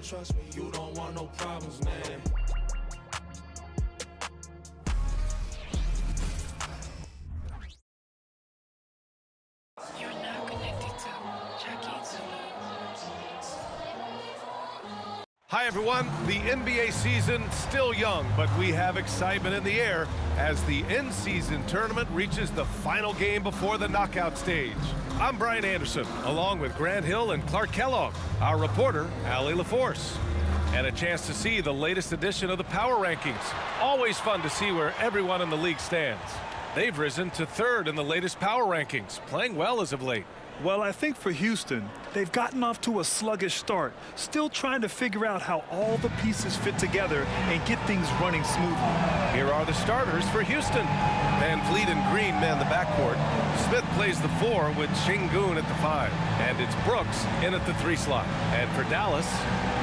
trust me, you don't want no problems, man. You're now connected to Jackie Zulu. Hi, everyone. The NBA season still young, but we have excitement in the air as the in-season tournament reaches the final game before the knockout stage. I'm Brian Anderson, along with Grant Hill and Clark Kellogg, our reporter, Allie LaForce, and a chance to see the latest edition of the Power Rankings. Always fun to see where everyone in the league stands. They've risen to third in the latest Power Rankings, playing well as of late. Well, I think for Houston, they've gotten off to a sluggish start, still trying to figure out how all the pieces fit together and get things running smoothly. Here are the starters for Houston. Van Vliet and Green man the backcourt. Smith plays the 4 with Şengün at the 5. And it's Brooks in at the 3 slot. And for Dallas,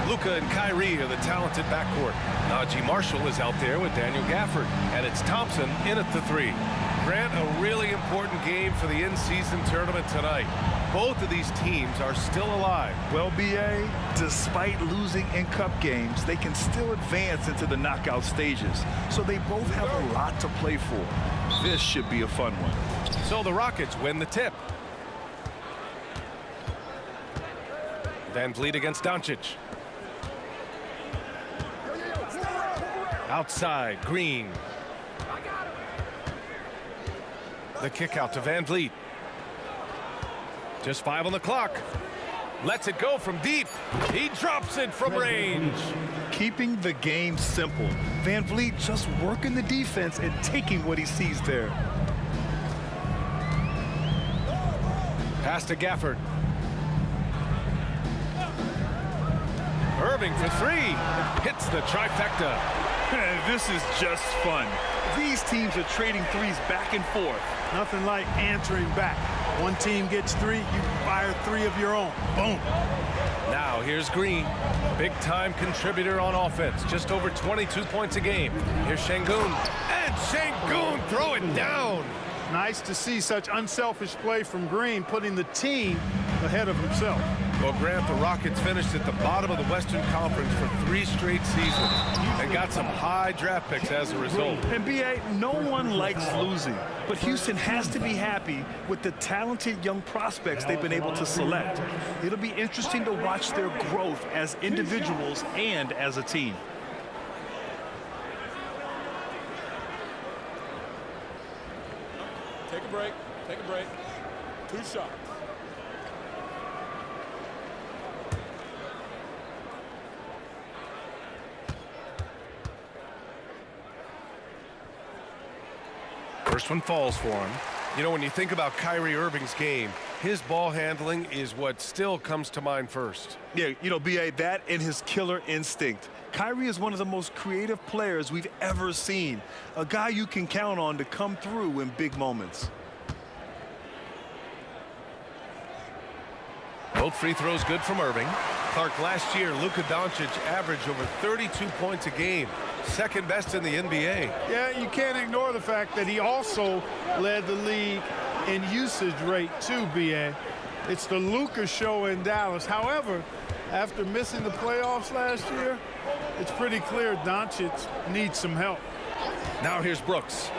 Luka and Kyrie are the talented backcourt. Najee Marshall is out there with Daniel Gafford. And it's Thompson in at the 3. Grant, a really important game for the in-season tournament tonight. Both of these teams are still alive. Well, B.A., despite losing in cup games, they can still advance into the knockout stages. So they both have a lot to play for. This should be a fun one. So the Rockets win the tip. Van Vliet against Doncic. Outside, Green. The kick out to Van Vliet. Just 5 on the clock. Lets it go from deep. He drops it from range. Keeping the game simple. Van Vliet just working the defense and taking what he sees there. Pass to Gafford. Irving for 3. Hits the trifecta. This is just fun. These teams are trading threes back and forth. Nothing like answering back. One team gets 3, you fire 3 of your own. Boom. Now here's Green. Big-time contributor on offense. Just over 22 points a game. Here's Şengün. And Şengün throw it down. Nice to see such unselfish play from Green, putting the team ahead of himself. Well, Grant, the Rockets finished at the bottom of the Western Conference for 3 straight seasons and got some high draft picks as a result. And B.A., no one likes losing, but Houston has to be happy with the talented young prospects they've been able to select. It'll be interesting to watch their growth as individuals and as a team. Take a break. Take a break. 2 shots. First one falls for him. You know, when you think about Kyrie Irving's game, his ball handling is what still comes to mind first. Yeah, you know, B.A., that and his killer instinct. Kyrie is one of the most creative players we've ever seen. A guy you can count on to come through in big moments. Both free throws good from Irving. Clark, last year, Luka Doncic averaged over 32 points a game. Second best in the NBA. Yeah, you can't ignore the fact that he also led the league in usage rate too, B.A. It's the Luka show in Dallas. However, after missing the playoffs last year, it's pretty clear Doncic needs some help. Now here's Brooks.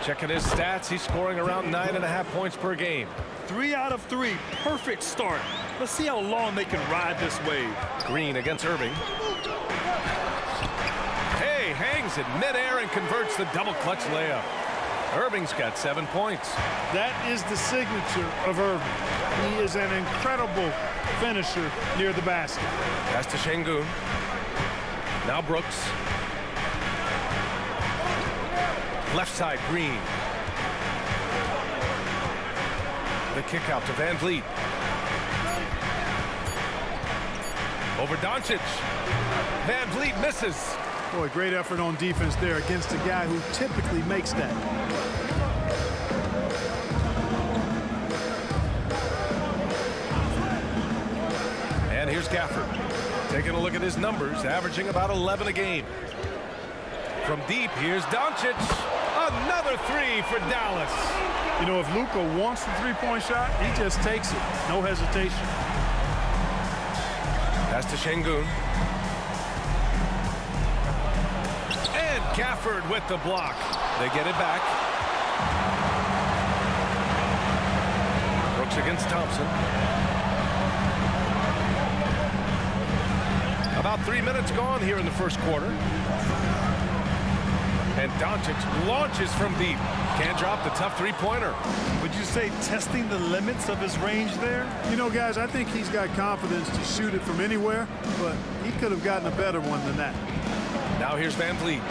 Checking his stats, he's scoring around 9.5 points per game. 3 out of 3, perfect start. Let's see how long they can ride this wave. Green against Irving. Hey, hangs in midair and converts the double clutch layup. Irving's got 7 points. That is the signature of Irving. He is an incredible finisher near the basket. Pass to Şengün. Now Brooks. Left side, Green. The kick out to Van Vliet. Over Doncic. Van Vliet misses. Boy, great effort on defense there against a guy who typically makes that. And here's Gafford. Taking a look at his numbers, averaging about 11 a game. From deep, here's Doncic. Another 3 for Dallas. You know, if Luka wants the three-point shot, he just takes it. No hesitation. Pass to Şengün. And Gafford with the block. They get it back. Brooks against Thompson. About 3 minutes gone here in the first quarter. And Doncic launches from deep. Can't drop the tough three-pointer. Would you say testing the limits of his range there? You know, guys, I think he's got confidence to shoot it from anywhere, but he could have gotten a better one than that. Now here's Van Vliet.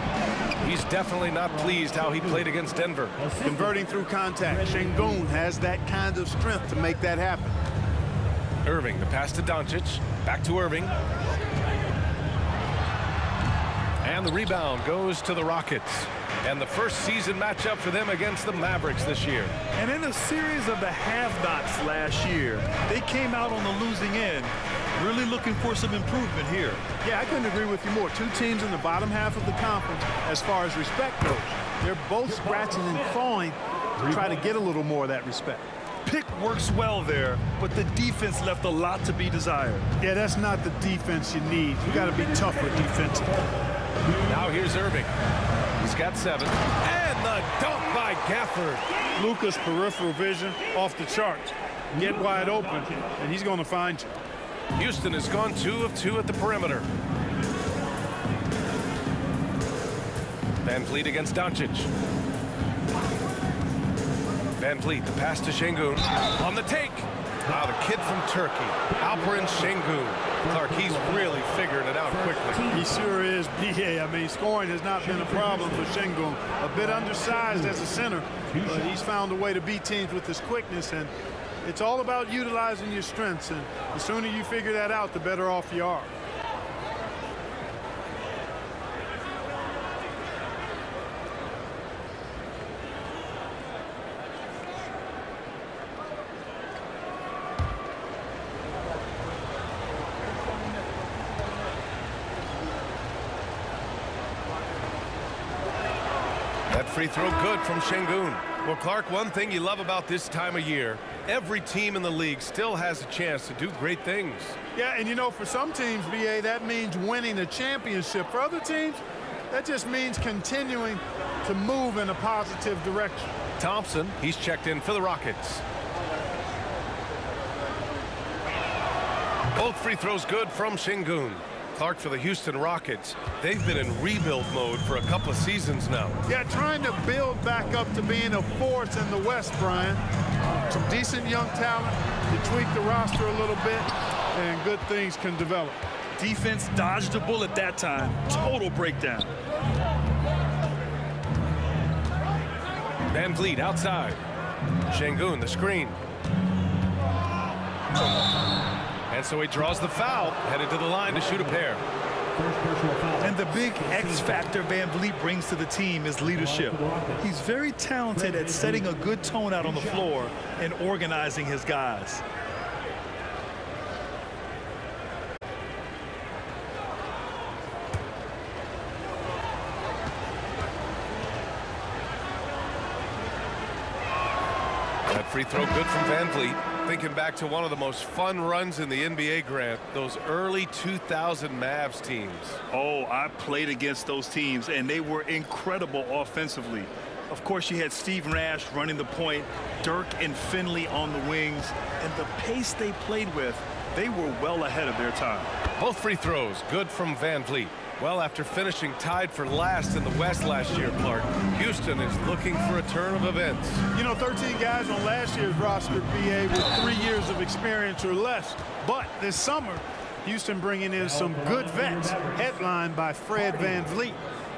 He's definitely not pleased how he played against Denver. Converting through contact. Şengün has that kind of strength to make that happen. Irving, the pass to Doncic. Back to Irving. And the rebound goes to the Rockets. And the first season matchup for them against the Mavericks this year. And in a series of the have-nots last year, they came out on the losing end, really looking for some improvement here. Yeah, I couldn't agree with you more. Two teams in the bottom half of the conference as far as respect goes. They're both scratching and clawing to try to get a little more of that respect. Pick works well there, but the defense left a lot to be desired. Yeah, that's not the defense you need. You got to be tougher defensively. Now here's Irving. He's got 7. And the dunk by Gafford. Luka's peripheral vision off the charts. Get wide open, and he's going to find you. Houston has gone 2 of 2 at the perimeter. Van Vliet against Doncic. Van Vliet, the pass to Şengün. On the take. Wow, the kid from Turkey, Alperen Şengün. Clark, he's really figuring it out quickly. He sure is, B.A. I mean, scoring has not been a problem for Şengün. A bit undersized as a center, but he's found a way to beat teams with his quickness, and it's all about utilizing your strengths, and the sooner you figure that out, the better off you are. That free throw good from Şengün. Well, Clark, one thing you love about this time of year, every team in the league still has a chance to do great things. Yeah, and you know, for some teams, B.A., that means winning a championship. For other teams, that just means continuing to move in a positive direction. Thompson, he's checked in for the Rockets. Both free throws good from Şengün. Clark, for the Houston Rockets, they've been in rebuild mode for a couple of seasons now. Yeah, trying to build back up to being a force in the West, Brian. Some decent young talent to tweak the roster a little bit, and good things can develop. Defense dodged a bullet that time. Total breakdown. Van Vliet outside. Şengün, the screen. And so he draws the foul, headed to the line to shoot a pair. And the big X factor Van Vliet brings to the team is leadership. He's very talented at setting a good tone out on the floor and organizing his guys. That free throw good from Van Vliet. Thinking back to one of the most fun runs in the NBA, Grant, those early 2000 Mavs teams. Oh, I played against those teams, and they were incredible offensively. Of course, you had Steve Nash running the point, Dirk and Finley on the wings, and the pace they played with, they were well ahead of their time. Both free throws good from Van Vliet. Well, after finishing tied for last in the West last year, Clark, Houston is looking for a turn of events. You know, 13 guys on last year's roster, BA, with 3 years of experience or less. But this summer, Houston bringing in some good vets, headlined by Fred Van Vliet,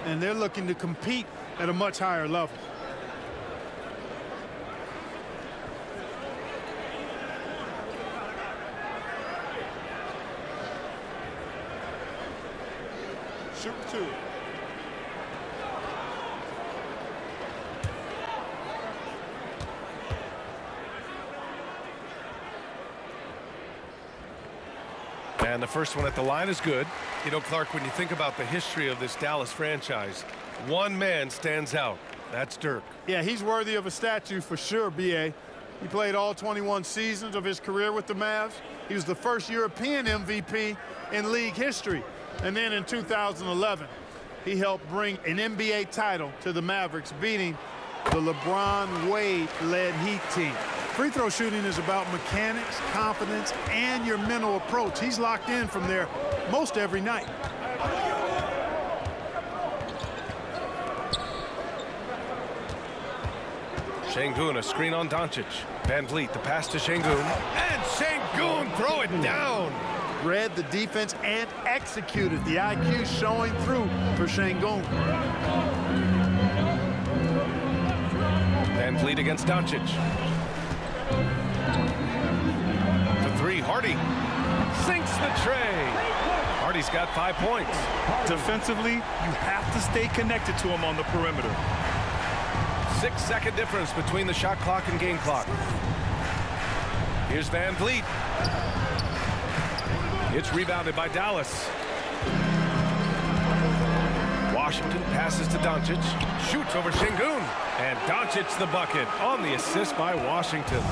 and they're looking to compete at a much higher level. Shoot 2. And the first one at the line is good. You know, Clark, when you think about the history of this Dallas franchise, one man stands out. That's Dirk. Yeah, he's worthy of a statue for sure, BA. He played all 21 seasons of his career with the Mavs. He was the first European MVP in league history. And then in 2011, he helped bring an NBA title to the Mavericks, beating the LeBron Wade-led Heat team. Free throw shooting is about mechanics, confidence, and your mental approach. He's locked in from there most every night. Şengün, a screen on Doncic. Van Vliet, the pass to Şengün. And Şengün, throw it down. Read the defense and executed. The IQ showing through for Şengün. Van Vliet against Doncic. The three, Hardy. Sinks the tray. Hardy's got 5 points. Defensively, you have to stay connected to him on the perimeter. 6-second difference between the shot clock and game clock. Here's Van Vliet. It's rebounded by Dallas. Washington passes to Doncic. Shoots over Şengün. And Doncic the bucket on the assist by Washington.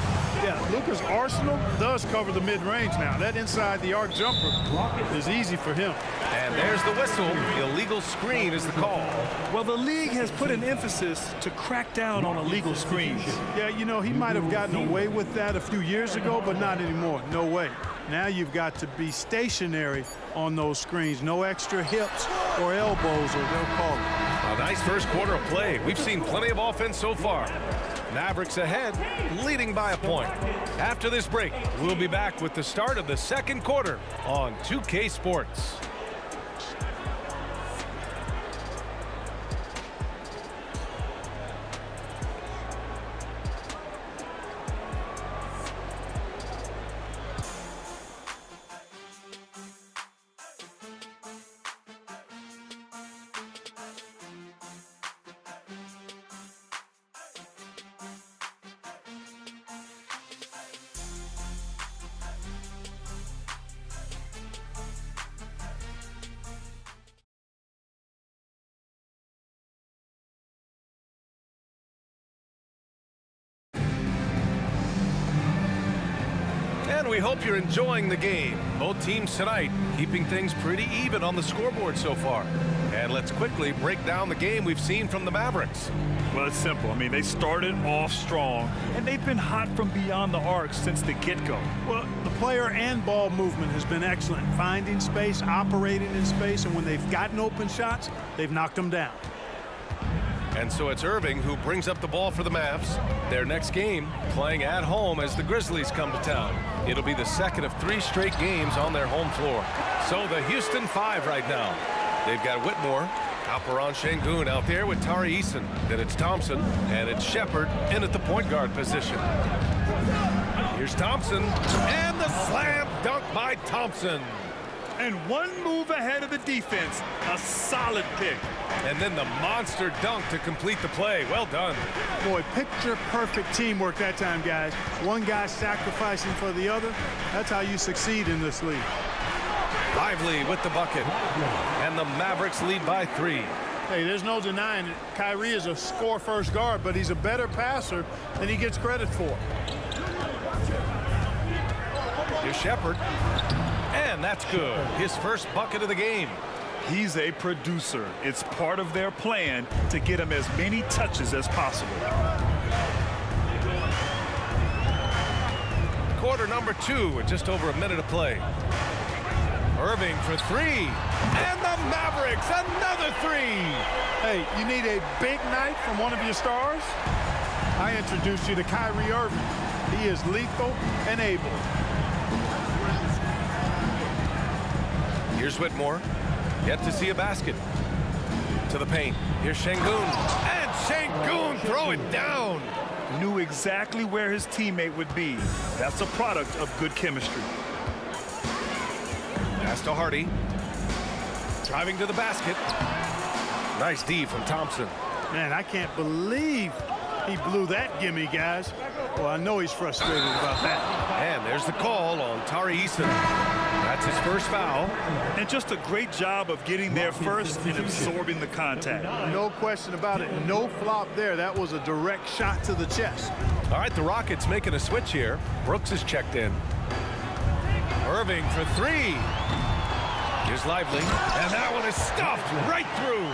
Yeah, Luka's arsenal does cover the mid-range now. That inside the arc jumper is easy for him. And there's the whistle. Illegal screen is the call. Well, the league has put an emphasis to crack down on illegal screens. Yeah, you know, he might have gotten away with that a few years ago, but not anymore. No way. Now you've got to be stationary on those screens. No extra hips or elbows, or they'll call it. A nice first quarter of play. We've seen plenty of offense so far. Mavericks ahead, leading by a point. After this break, we'll be back with the start of the second quarter on 2K Sports. And we hope you're enjoying the game. Both teams tonight keeping things pretty even on the scoreboard so far. And let's quickly break down the game we've seen from the Mavericks. Well, it's simple. I mean, they started off strong, and they've been hot from beyond the arc since the get-go. Well, the player and ball movement has been excellent. Finding space, operating in space, and when they've gotten open shots, they've knocked them down. And so it's Irving who brings up the ball for the Mavs. Their next game playing at home as the Grizzlies come to town. It'll be the second of 3 straight games on their home floor. So the Houston 5 right now. They've got Whitmore, Alperen Şengün out there with Tari Eason. Then it's Thompson, and it's Shepard in at the point guard position. Here's Thompson, and the slam dunk by Thompson. And one move ahead of the defense. A solid pick. And then the monster dunk to complete the play. Well done. Boy, picture-perfect teamwork that time, guys. One guy sacrificing for the other. That's how you succeed in this league. Lively with the bucket. And the Mavericks lead by 3. Hey, there's no denying it. Kyrie is a score-first guard, but he's a better passer than he gets credit for. Here's Shepard. And that's good. His first bucket of the game. He's a producer. It's part of their plan to get him as many touches as possible. Quarter number 2 with just over a minute of play. Irving for 3. And the Mavericks, another 3. Hey, you need a big night from one of your stars? I introduced you to Kyrie Irving. He is lethal and able. Here's Whitmore. Yet to see a basket. To the paint. Here's Şengün. And Şengün throw it down. Knew exactly where his teammate would be. That's a product of good chemistry. Pass to Hardy. Driving to the basket. Nice D from Thompson. Man, I can't believe he blew that gimme, guys. Well, I know he's frustrated about that. And there's the call on Tari Eason. That's his first foul. And just a great job of getting there first and absorbing the contact. No question about it. No flop there. That was a direct shot to the chest. All right, the Rockets making a switch here. Brooks is checked in. Irving for three. Here's Lively. And that one is stuffed right through.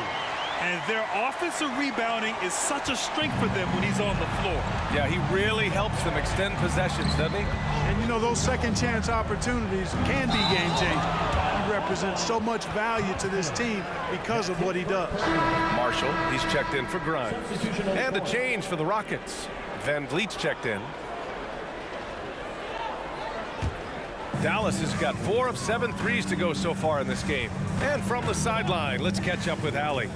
And their offensive rebounding is such a strength for them when he's on the floor. Yeah, he really helps them extend possessions, doesn't he? And, you know, those second chance opportunities can be game-changing. He represents so much value to this team because of what he does. Marshall, he's checked in for Grimes. And a change for the Rockets. Van Vliet's checked in. Dallas has got 4 of 7 threes to go so far in this game. And from the sideline, let's catch up with Allie.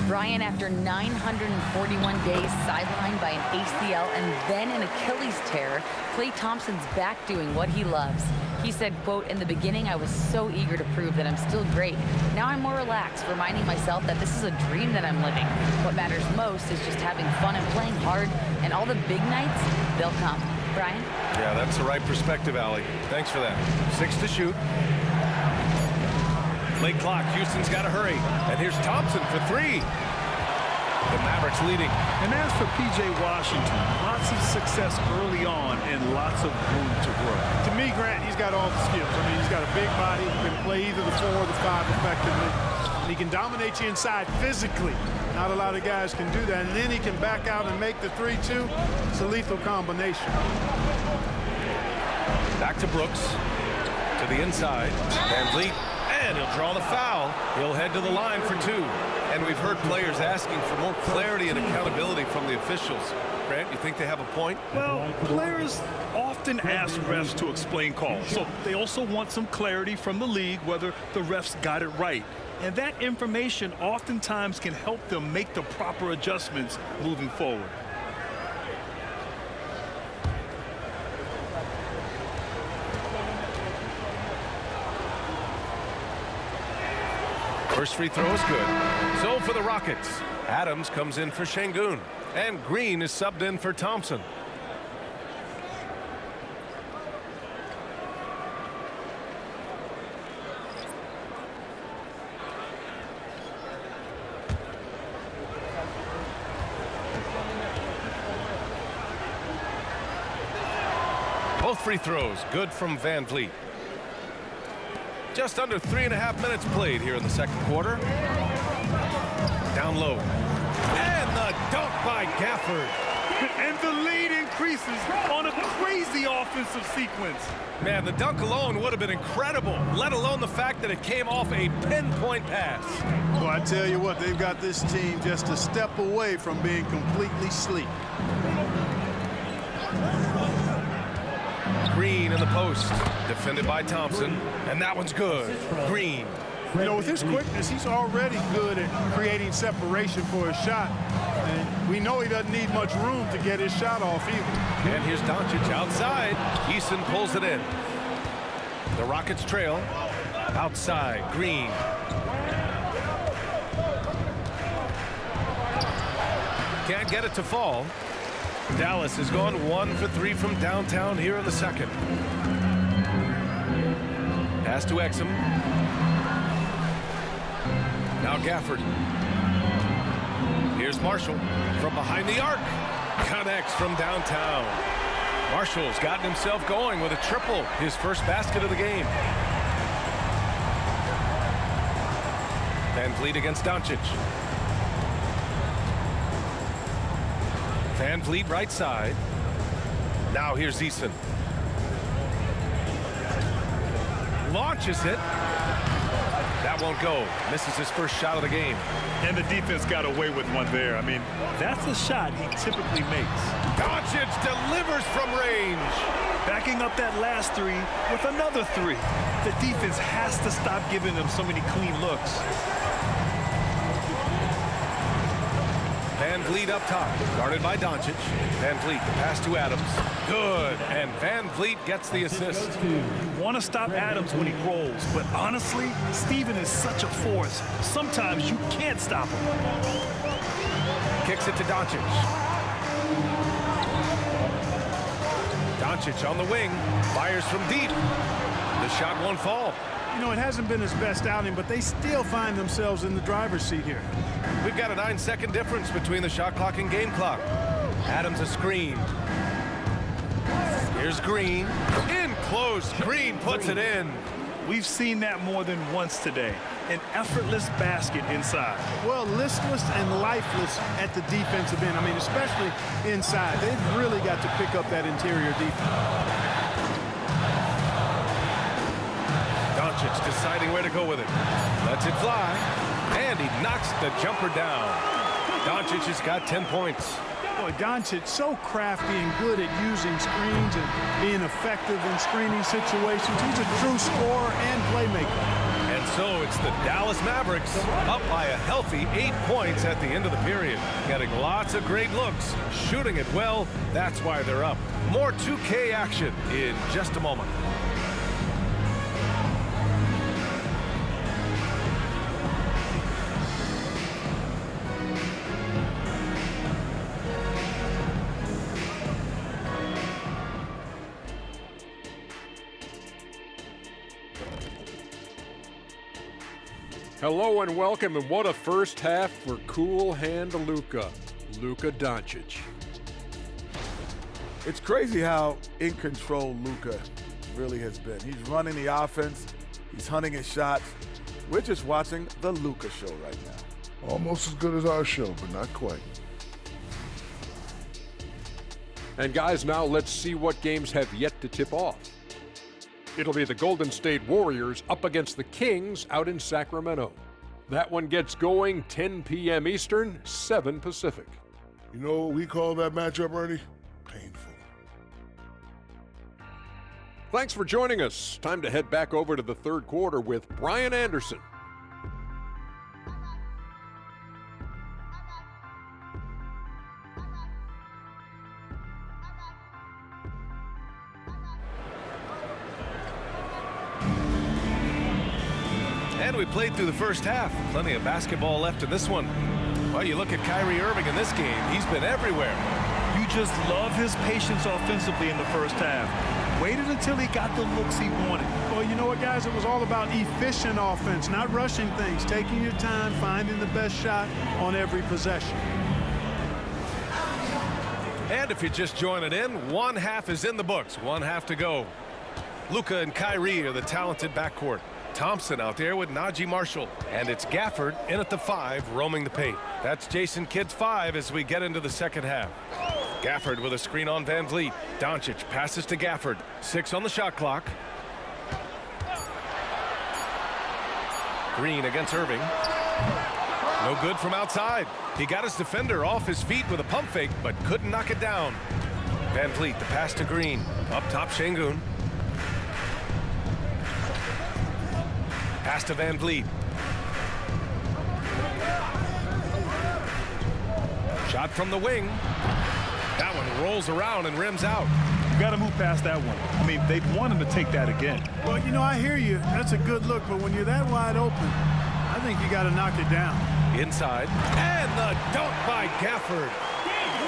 Brian, after 941 days sidelined by an ACL and then an Achilles tear, Klay Thompson's back doing what he loves. He said, quote, "In the beginning, I was so eager to prove that I'm still great. Now I'm more relaxed, reminding myself that this is a dream that I'm living. What matters most is just having fun and playing hard, and all the big nights, they'll come." Brian? Yeah, that's the right perspective, Allie. Thanks for that. 6 to shoot. Late clock. Houston's got to hurry. And here's Thompson for 3. The Mavericks leading. And as for P.J. Washington, lots of success early on and lots of room to grow. To me, Grant, he's got all the skills. I mean, he's got a big body. He can play either the 4 or the 5 effectively. And he can dominate you inside physically. Not a lot of guys can do that. And then he can back out and make the 3, too. It's a lethal combination. Back to Brooks. To the inside. Van Vliet. And he'll draw the foul. He'll head to the line for 2. And we've heard players asking for more clarity and accountability from the officials. Grant, you think they have a point? Well, players often ask refs to explain calls. So they also want some clarity from the league whether the refs got it right. And that information oftentimes can help them make the proper adjustments moving forward. First free throw is good. So for the Rockets, Adams comes in for Şengün. And Green is subbed in for Thompson. Both free throws good from Van Vliet. Just under 3.5 minutes played here in the second quarter. Down low. And the dunk by Gafford. And the lead increases on a crazy offensive sequence. Man, the dunk alone would have been incredible, let alone the fact that it came off a pinpoint pass. Well, I tell you what, they've got this team just a step away from being completely sleep. Green in the post, defended by Thompson, and that one's good. Green. You know, with his quickness, he's already good at creating separation for his shot. And we know he doesn't need much room to get his shot off either. And here's Doncic outside. Eason pulls it in. The Rockets trail. Outside, Green. Can't get it to fall. Dallas has gone 1 for 3 from downtown here in the second. Pass to Exum. Now Gafford. Here's Marshall from behind the arc. Connects from downtown. Marshall's gotten himself going with a triple, his first basket of the game. Van Vliet against Doncic. Van Vliet right side. Now here's Eason. Launches it. That won't go. Misses his first shot of the game. And the defense got away with one there. I mean, that's a shot he typically makes. Doncic delivers from range. Backing up that last 3 with another 3. The defense has to stop giving them so many clean looks. Van Vliet up top, guarded by Doncic. Van Vliet, the pass to Adams. Good, and Van Vliet gets the assist. You want to stop Adams when he rolls, but honestly, Steven is such a force. Sometimes you can't stop him. Kicks it to Doncic. Doncic on the wing, fires from deep. The shot won't fall. You know, it hasn't been his best outing, but they still find themselves in the driver's seat here. We've got a 9-second difference between the shot clock and game clock. Adams a screen. Here's Green. In close. Green puts it in. We've seen that more than once today. An effortless basket inside. Well, listless and lifeless at the defensive end. I mean, especially inside. They've really got to pick up that interior defense. Doncic deciding where to go with it. Lets it fly. And he knocks the jumper down. Doncic has got 10 points. Boy, Doncic so crafty and good at using screens and being effective in screening situations. He's a true scorer and playmaker. And so it's the Dallas Mavericks up by a healthy 8 points at the end of the period. Getting lots of great looks, shooting it well. That's why they're up. More 2K action in just a moment. Hello and welcome, and what a first half for cool hand Luka Doncic. It's crazy how in control Luka really has been. He's running the offense. He's hunting his shots. We're just watching the Luka show right now. Almost as good as our show, but not quite. And guys, now let's see what games have yet to tip off. It'll be the Golden State Warriors up against the Kings out in Sacramento. That one gets going 10 p.m. Eastern, 7 Pacific. You know what we call that matchup, Ernie? Painful. Thanks for joining us. Time to head back over to the third quarter with Brian Anderson. And we played through the first half. Plenty of basketball left in this one. Well, you look at Kyrie Irving in this game. He's been everywhere. You just love his patience offensively in the first half. Waited until he got the looks he wanted. Well, you know what, guys? It was all about efficient offense, not rushing things, taking your time, finding the best shot on every possession. And if you're just joining in, one half is in the books. One half to go. Luka and Kyrie are the talented backcourt. Thompson out there with Najee Marshall. And it's Gafford in at the 5, roaming the paint. That's Jason Kidd's 5 as we get into the second half. Gafford with a screen on Van Vliet. Doncic passes to Gafford. 6 on the shot clock. Green against Irving. No good from outside. He got his defender off his feet with a pump fake, but couldn't knock it down. Van Vliet, the pass to Green. Up top, Şengün. Pass to Van Vliet. Shot from the wing. That one rolls around and rims out. You got to move past that one. I mean, they'd want him to take that again. Well, you know, I hear you. That's a good look, but when you're that wide open, I think you got to knock it down. Inside. And the dunk by Gafford.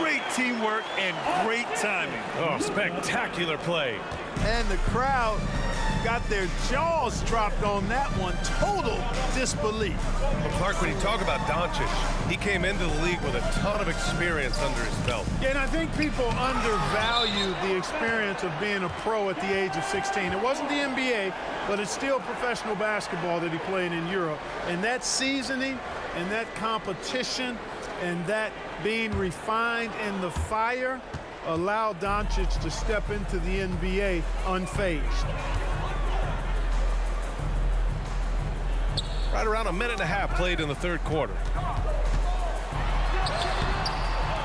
Great teamwork and great timing. Oh, spectacular play. And the crowd got their jaws dropped on that one. Total disbelief. Well, Clark, when you talk about Doncic, he came into the league with a ton of experience under his belt. Yeah, and I think people undervalue the experience of being a pro at the age of 16. It wasn't the NBA, but it's still professional basketball that he played in Europe. And that seasoning and that competition and that being refined in the fire allowed Doncic to step into the NBA unfazed. Right around a minute and a half played in the third quarter.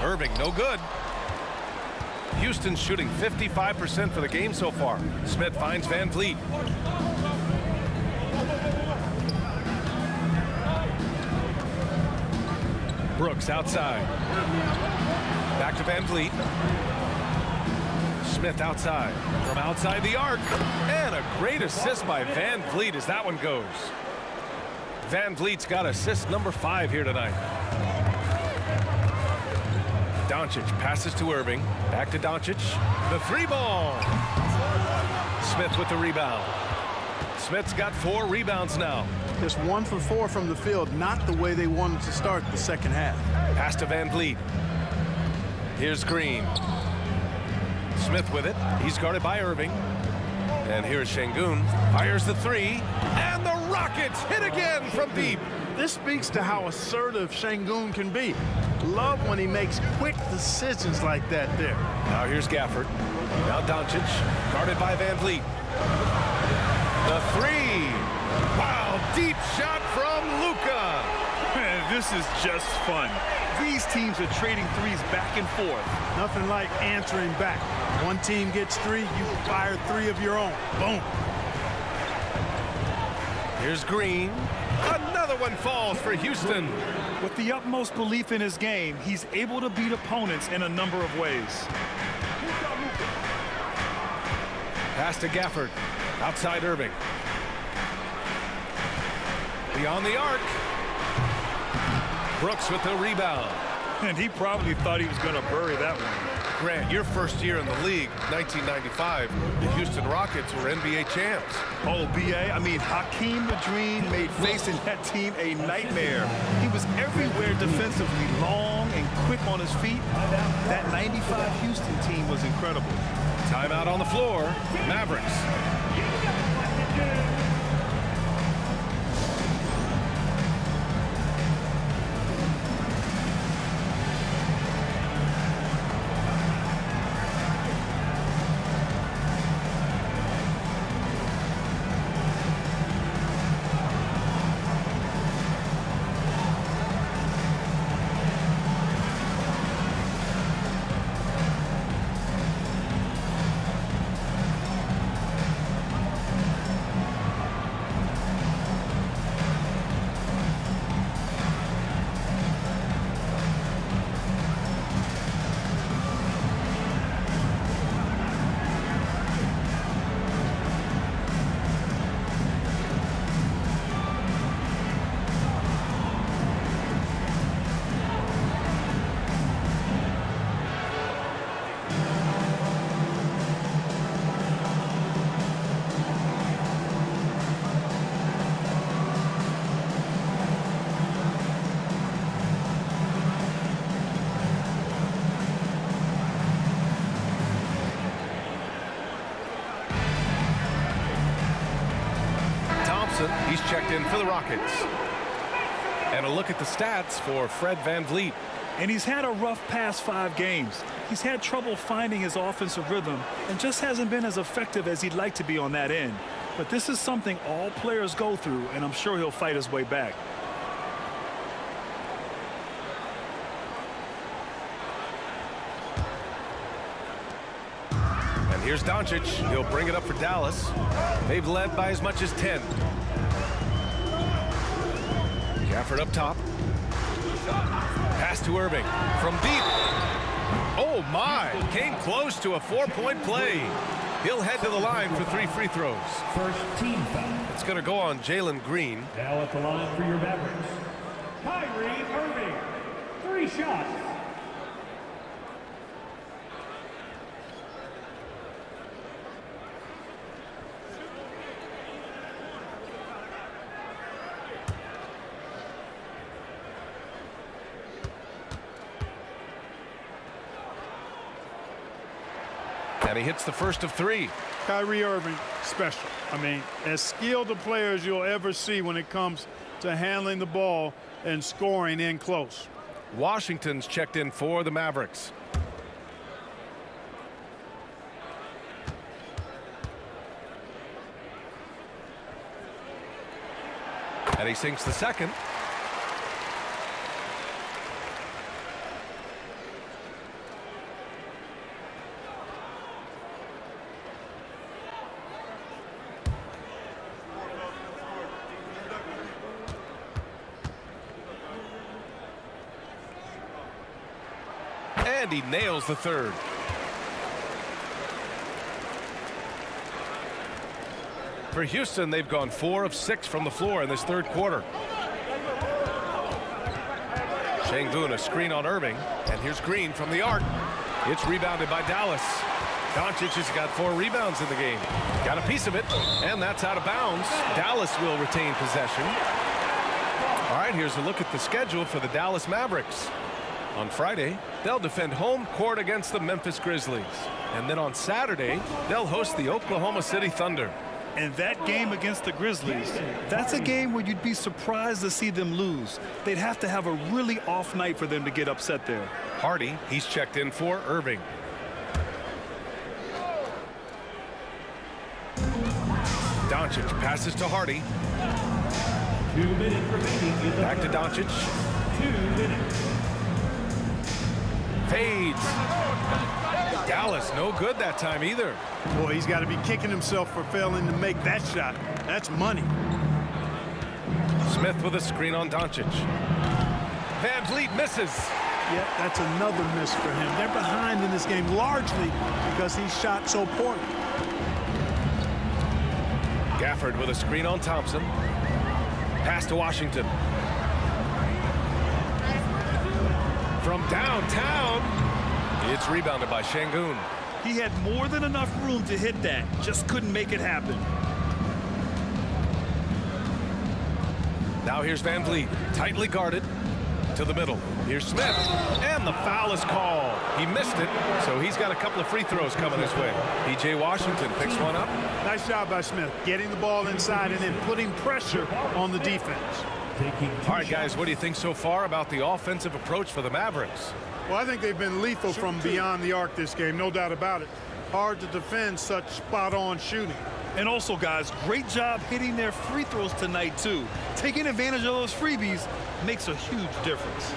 Irving, no good. Houston's shooting 55% for the game so far. Smith finds Van Vliet. Brooks outside. Back to Van Vliet. Smith outside. From outside the arc. And a great assist by Van Vliet as that one goes. Van Vliet's got assist number 5 here tonight. Doncic passes to Irving. Back to Doncic. The 3 ball. Smith with the rebound. Smith's got 4 rebounds now. Just 1 for 4 from the field, not the way they wanted to start the second half. Pass to Van Vliet. Here's Green. Smith with it. He's guarded by Irving. And here's Şengün. Fires the 3. And the Rockets hit again from deep. This speaks to how assertive Şengün can be. Love when he makes quick decisions like that there. Now here's Gafford. Now Doncic, guarded by Van Vliet. The 3. Wow, deep shot from Luka. Man, this is just fun. These teams are trading threes back and forth. Nothing like answering back. One team gets 3, you fire 3 of your own. Boom. Here's Green. Another one falls for Houston. With the utmost belief in his game, he's able to beat opponents in a number of ways. Pass to Gafford. Outside Irving. Beyond the arc. Brooks with the rebound. And he probably thought he was going to bury that one. Grant, your first year in the league, 1995, the Houston Rockets were NBA champs. Oh, B.A., I mean, Hakeem the Dream made facing that team a nightmare. He was everywhere defensively, long and quick on his feet. That 95 Houston team was incredible. Timeout on the floor. Mavericks. He's checked in for the Rockets. And a look at the stats for Fred Van Vliet. And he's had a rough past 5 games. He's had trouble finding his offensive rhythm and just hasn't been as effective as he'd like to be on that end. But this is something all players go through, and I'm sure he'll fight his way back. And here's Doncic. He'll bring it up for Dallas. They've led by as much as 10. Gafford up top. Pass to Irving from deep. Oh my, came close to a 4-point play. He'll head to the line for 3 free throws. First team foul. It's going to go on Jalen Green. Now at the line for your Mavericks, Kyrie Irving. 3 shots. And he hits the first of 3. Kyrie Irving, special. I mean, as skilled a player as you'll ever see when it comes to handling the ball and scoring in close. Washington's checked in for the Mavericks. And he sinks the second. And he nails the third. For Houston, they've gone 4 of 6 from the floor in this third quarter. Şengün, a screen on Irving. And here's Green from the arc. It's rebounded by Dallas. Doncic has got 4 rebounds in the game. Got a piece of it, and that's out of bounds. Dallas will retain possession. All right, here's a look at the schedule for the Dallas Mavericks. On Friday, they'll defend home court against the Memphis Grizzlies. And then on Saturday, they'll host the Oklahoma City Thunder. And that game against the Grizzlies, that's a game where you'd be surprised to see them lose. They'd have to have a really off night for them to get upset there. Hardy, he's checked in for Irving. Doncic passes to Hardy. 2 minutes remaining in the Back to Doncic. 2 minutes. Fades. Dallas no good that time either. Boy, he's got to be kicking himself for failing to make that shot. That's money. Smith with a screen on Doncic. Van Vliet misses. Yeah, that's another miss for him. They're behind in this game largely because he shot so poorly. Gafford with a screen on Thompson. Pass to Washington. From downtown, it's rebounded by Şengün. He had more than enough room to hit that, just couldn't make it happen. Now here's Van Vliet, tightly guarded to the middle. Here's Smith, and the foul is called. He missed it, so he's got a couple of free throws coming his way. P.J. Washington picks one up. Nice job by Smith, getting the ball inside and then putting pressure on the defense. All right, guys, what do you think so far about the offensive approach for the Mavericks? Well, I think they've been lethal from beyond the arc this game, no doubt about it. Hard to defend such spot-on shooting. And also, guys, great job hitting their free throws tonight, too. Taking advantage of those freebies makes a huge difference.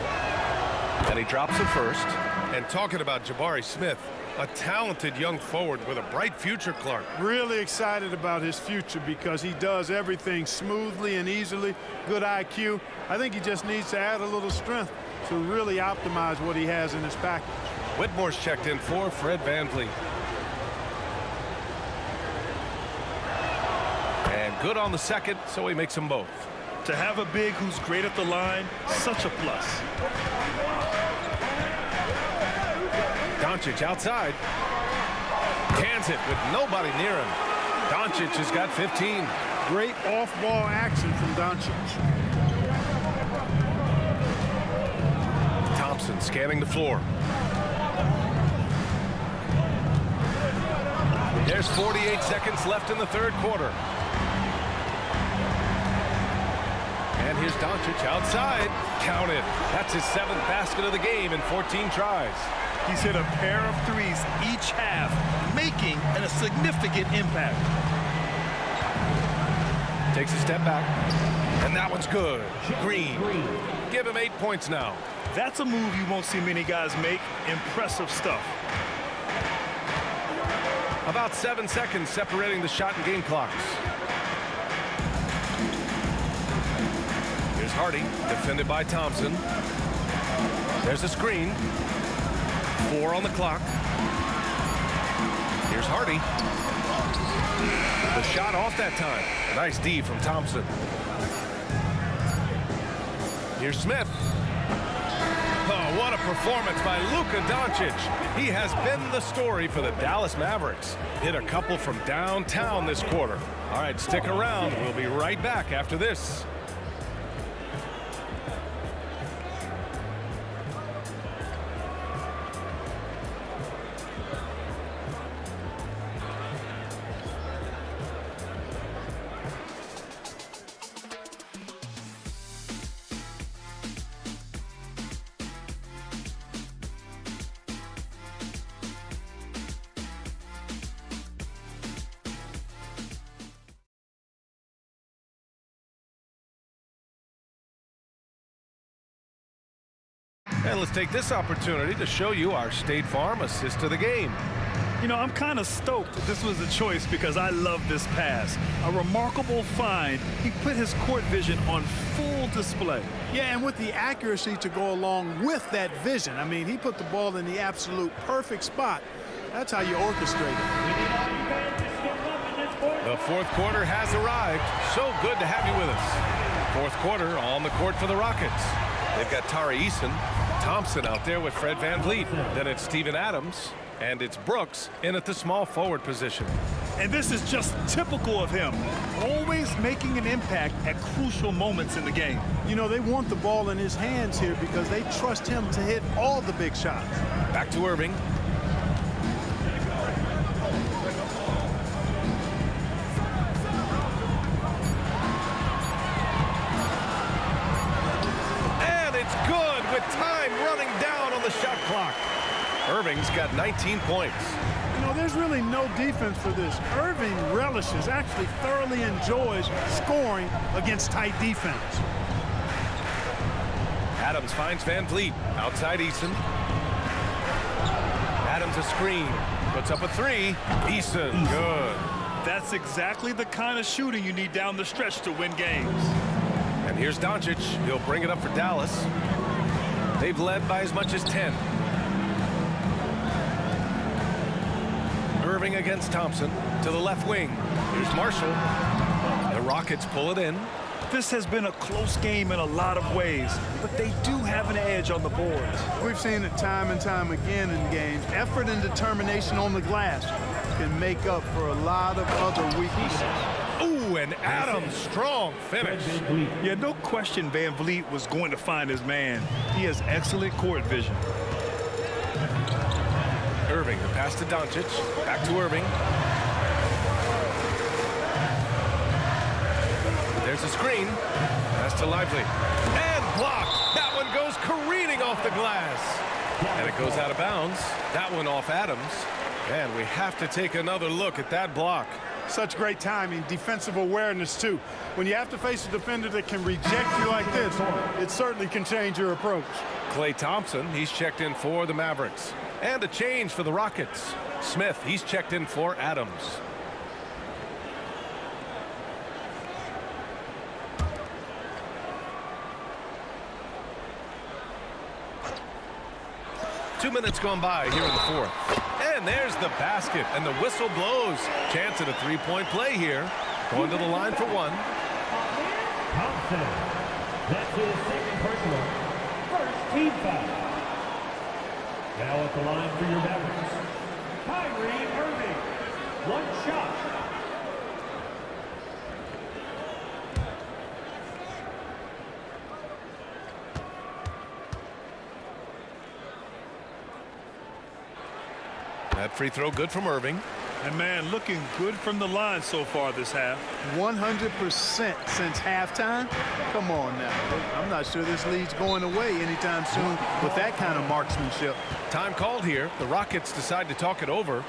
And he drops it first. And talking about Jabari Smith, a talented young forward with a bright future, Clark. Really excited about his future because he does everything smoothly and easily. Good IQ. I think he just needs to add a little strength to really optimize what he has in his package. Whitmore's checked in for Fred Van Vliet. And good on the second, so he makes them both. To have a big who's great at the line, such a plus. Doncic outside. Cans it with nobody near him. Doncic has got 15. Great off-ball action from Doncic. Thompson scanning the floor. There's 48 seconds left in the third quarter. And here's Doncic outside. Count it. That's his 7th basket of the game in 14 tries. He's hit a pair of threes each half, making a significant impact. Takes a step back. And that one's good. Green. Give him 8 points now. That's a move you won't see many guys make. Impressive stuff. About 7 seconds separating the shot and game clocks. Here's Hardy, defended by Thompson. There's a screen. 4 on the clock. Here's Hardy. The shot off that time. Nice D from Thompson. Here's Smith. Oh, what a performance by Luka Doncic. He has been the story for the Dallas Mavericks. Hit a couple from downtown this quarter. All right, stick around. We'll be right back after this. And let's take this opportunity to show you our State Farm assist of the game. You know, I'm kind of stoked this was a choice because I love this pass. A remarkable find. He put his court vision on full display. Yeah, and with the accuracy to go along with that vision. I mean, he put the ball in the absolute perfect spot. That's how you orchestrate it. The fourth quarter has arrived. So good to have you with us. Fourth quarter on the court for the Rockets. They've got Tari Eason, Thompson out there with Fred Van Vliet. Then it's Steven Adams, And it's Brooks in at the small forward position. And this is just typical of him, always making an impact at crucial moments in the game. You know, they want the ball in his hands here because they trust him to hit all the big shots. Back to Irving. And it's good with time running down on the shot clock. Irving's got 19 points. You know, there's really no defense for this. Irving relishes, actually thoroughly enjoys scoring against tight defense. Adams finds Van Vliet outside Eason. Adams a screen, puts up a three. Eason, good. That's exactly the kind of shooting you need down the stretch to win games. And here's Doncic. He'll bring it up for Dallas. They've led by as much as 10. Irving against Thompson to the left wing. Here's Marshall. The Rockets pull it in. This has been a close game in a lot of ways, but they do have an edge on the boards. We've seen it time and time again in games. Effort and determination on the glass can make up for a lot of other weaknesses. Ooh, and Adams, strong finish. Yeah, no question Van Vliet was going to find his man. He has excellent court vision. Irving, the pass to Doncic. Back to Irving. There's a screen. Pass to Lively. And blocked. That one goes careening off the glass. And it goes out of bounds. That one off Adams. And we have to take another look at that block. Such great timing, defensive awareness, too. When you have to face a defender that can reject you like this, it certainly can change your approach. Klay Thompson, he's checked in for the Mavericks. And a change for the Rockets. Smith, he's checked in for Adams. Two minutes gone by here in the fourth. And there's the basket, and the whistle blows. Chance at a three-point play here. Going to the line for one. Thompson. That's his second personal. First team foul. Now at the line for your Mavericks, Kyrie Irving. One shot. That free throw good from Irving. And man, looking good from the line so far this half. 100% since halftime. Come on now. I'm not sure this lead's going away anytime soon with that kind of marksmanship. Time called here. The Rockets decide to talk it over.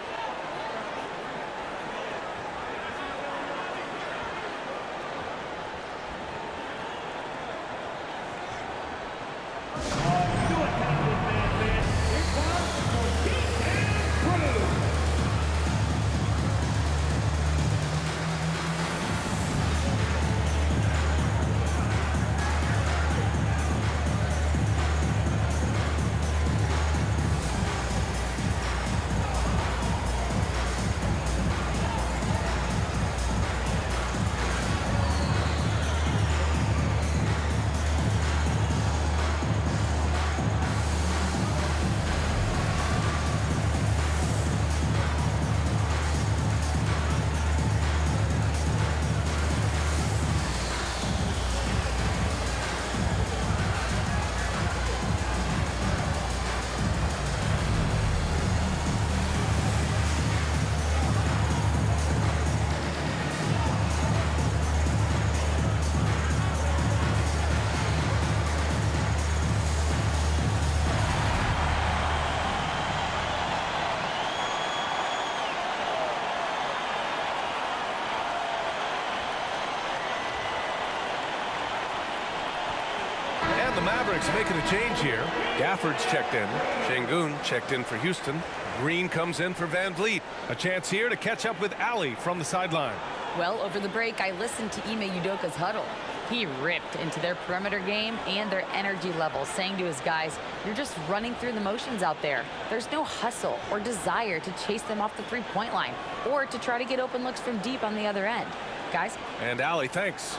The Mavericks making a change here. Gafford's checked in. Şengün checked in for Houston. Green comes in for Van Vliet. A chance here to catch up with Ali from the sideline. Well, over the break, I listened to Ime Udoka's huddle. He ripped into their perimeter game and their energy level, saying to his guys, you're just running through the motions out there. There's no hustle or desire to chase them off the three-point line or to try to get open looks from deep on the other end. Guys? And Ali, thanks.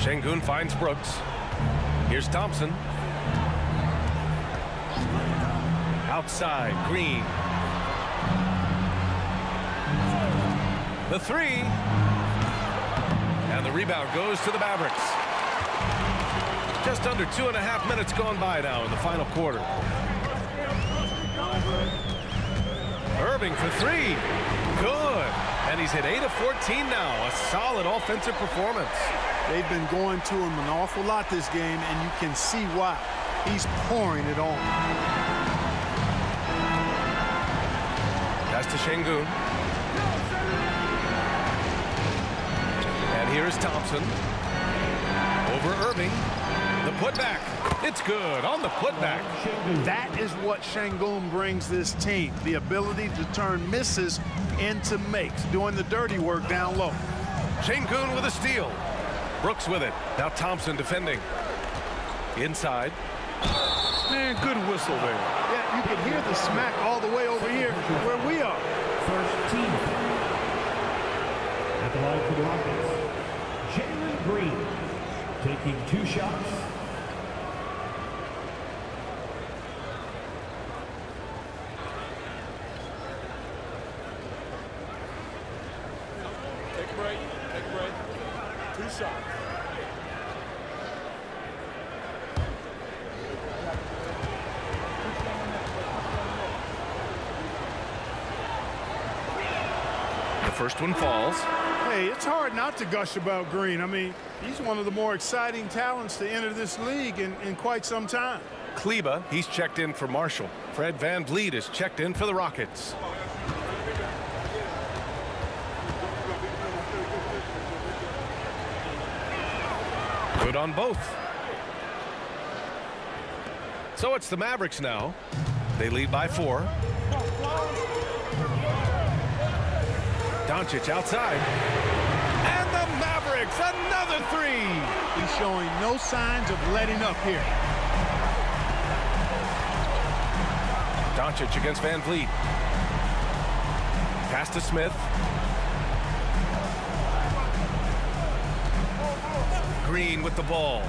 Şengün finds Brooks. Here's Thompson. Outside, Green. The three. And the rebound goes to the Mavericks. Just under 2.5 minutes gone by now in the final quarter. Irving for three. Good. And he's hit 8 of 14 now. A solid offensive performance. They've been going to him an awful lot this game, and you can see why. He's pouring it on. Pass to Şengün. And here is Thompson. Over Irving. The putback. It's good on the putback. That is what Şengün brings this team. The ability to turn misses into makes, doing the dirty work down low. Şengün with a steal. Brooks with it. Now Thompson defending. Inside. Man, good whistle there. Yeah, you can hear the smack all the way over here where we are. First team foul. At the line for the Rockets, Jalen Green taking 2 shots. Take a break. Take a break. 2 shots. The first one falls. Hey, it's hard not to gush about Green. I mean, he's one of the more exciting talents to enter this league in quite some time. Kleba, he's checked in for Marshall. Fred VanVleet is checked in for the Rockets. Good on both. So it's the Mavericks now. They lead by 4. Doncic outside. And the Mavericks, another 3. He's showing no signs of letting up here. Doncic against VanVleet. Pass to Smith. Green with the ball.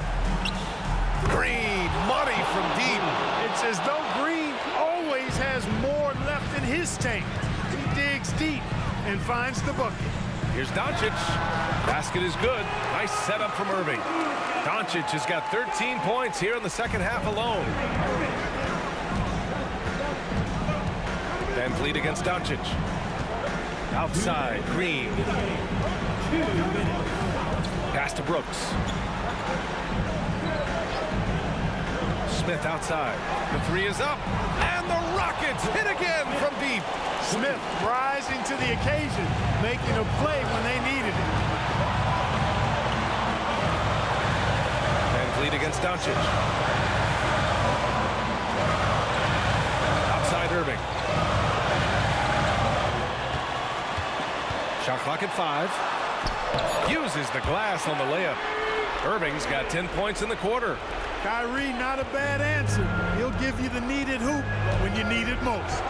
Green, money from deep. It's as though Green always has more left in his tank. He digs deep and finds the bucket. Here's Doncic. Basket is good. Nice setup from Irving. Doncic has got 13 points here in the second half alone. VanVleet against Doncic. Outside, Green. Pass to Brooks. Smith outside. The 3 is up. And the Rockets hit again from deep. Smith rising to the occasion, making a play when they needed it. VanVleet against Doncic. Outside Irving. Shot clock at 5. Uses the glass on the layup. Irving's got 10 points in the quarter. Kyrie, not a bad answer. He'll give you the needed hoop when you need it most.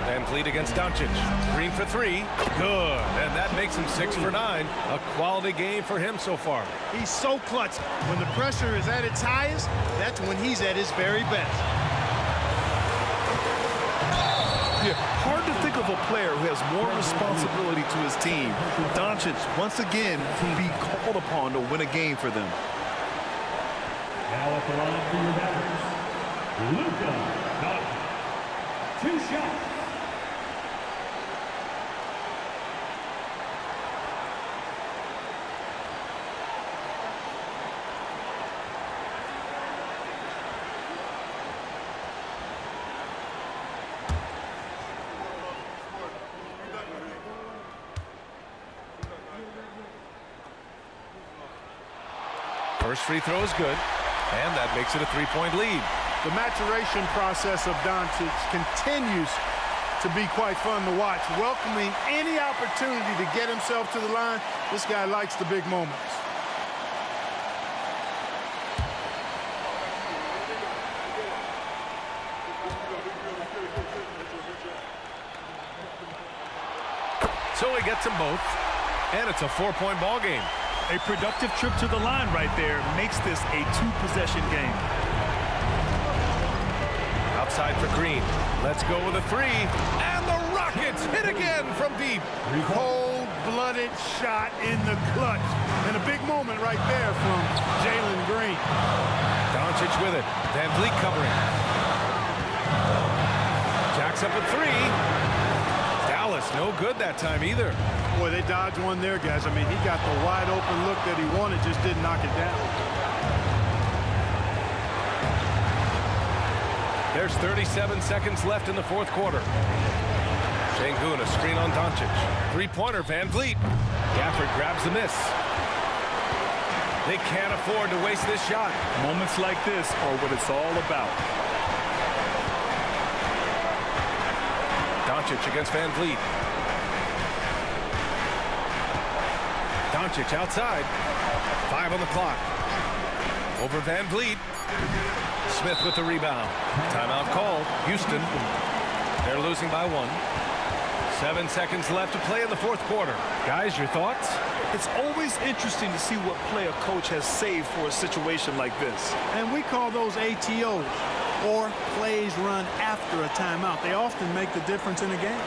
VanVleet against Doncic. Green for 3. Good. And that makes him 6 for 9. A quality game for him so far. He's so clutch. When the pressure is at its highest, that's when he's at his very best. Yeah, hard to think of a player who has more responsibility to his team. Doncic, once again, be called upon to win a game for them. Now at the line for your Mavericks, Luka Doncic. 2 shots. First free throw is good, and that makes it a 3-point lead. The maturation process of Doncic continues to be quite fun to watch, welcoming any opportunity to get himself to the line. This guy likes the big moments. So he gets them both. And it's a 4-point ball game. A productive trip to the line right there makes this a 2-possession game. Outside for Green. Let's go with a 3. And the Rockets hit again from deep. Cold-blooded shot in the clutch. And a big moment right there from Jalen Green. Doncic with it. Van Vliet covering. Jacks up a 3. Dallas no good that time either. Boy, they dodged one there, guys. I mean, he got the wide open look that he wanted, just didn't knock it down. There's 37 seconds left in the fourth quarter. Şengün, a screen on Doncic. Three-pointer, Van Vliet. Gafford grabs the miss. They can't afford to waste this shot. Moments like this are what it's all about. Doncic against Van Vliet. Doncic outside. 5 on the clock. Over Van Vliet. Smith with the rebound. Timeout called. Houston. They're losing by 1. 7 seconds left to play in the fourth quarter. Guys, your thoughts? It's always interesting to see what play a coach has saved for a situation like this. And we call those ATOs, or plays run after a timeout. They often make the difference in a game.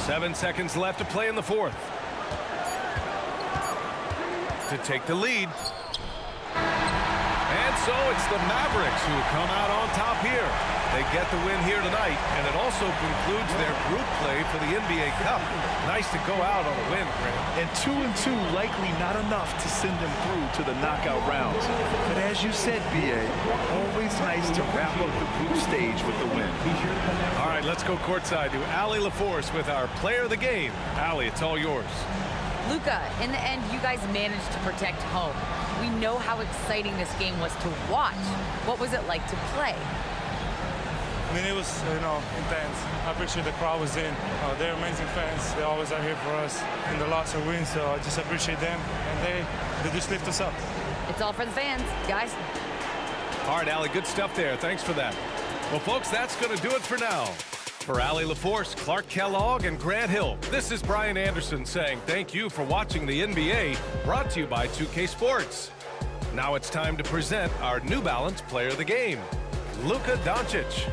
Seven seconds left to play in the fourth. To take the lead. And so it's the Mavericks who come out on top here. They get the win here tonight, and it also concludes their group play for the NBA Cup. Nice to go out on a win, Grant. And 2-2 likely not enough to send them through to the knockout rounds. But as you said, B.A., always nice to wrap up the group stage with the win. All right, let's go courtside to Allie LaForce with our player of the game. Allie, it's all yours. Luka, in the end, you guys managed to protect home. We know how exciting this game was to watch. What was it like to play? I mean, it was, intense. I appreciate the crowd was in. They're amazing fans. They always are here for us in the loss or win, so I just appreciate them. And they just lift us up. It's all for the fans, guys. All right, Allie, good stuff there. Thanks for that. Well, folks, that's going to do it for now. For Allie LaForce, Clark Kellogg, and Grant Hill, this is Brian Anderson saying thank you for watching the NBA, brought to you by 2K Sports. Now it's time to present our New Balance Player of the Game, Luka Doncic.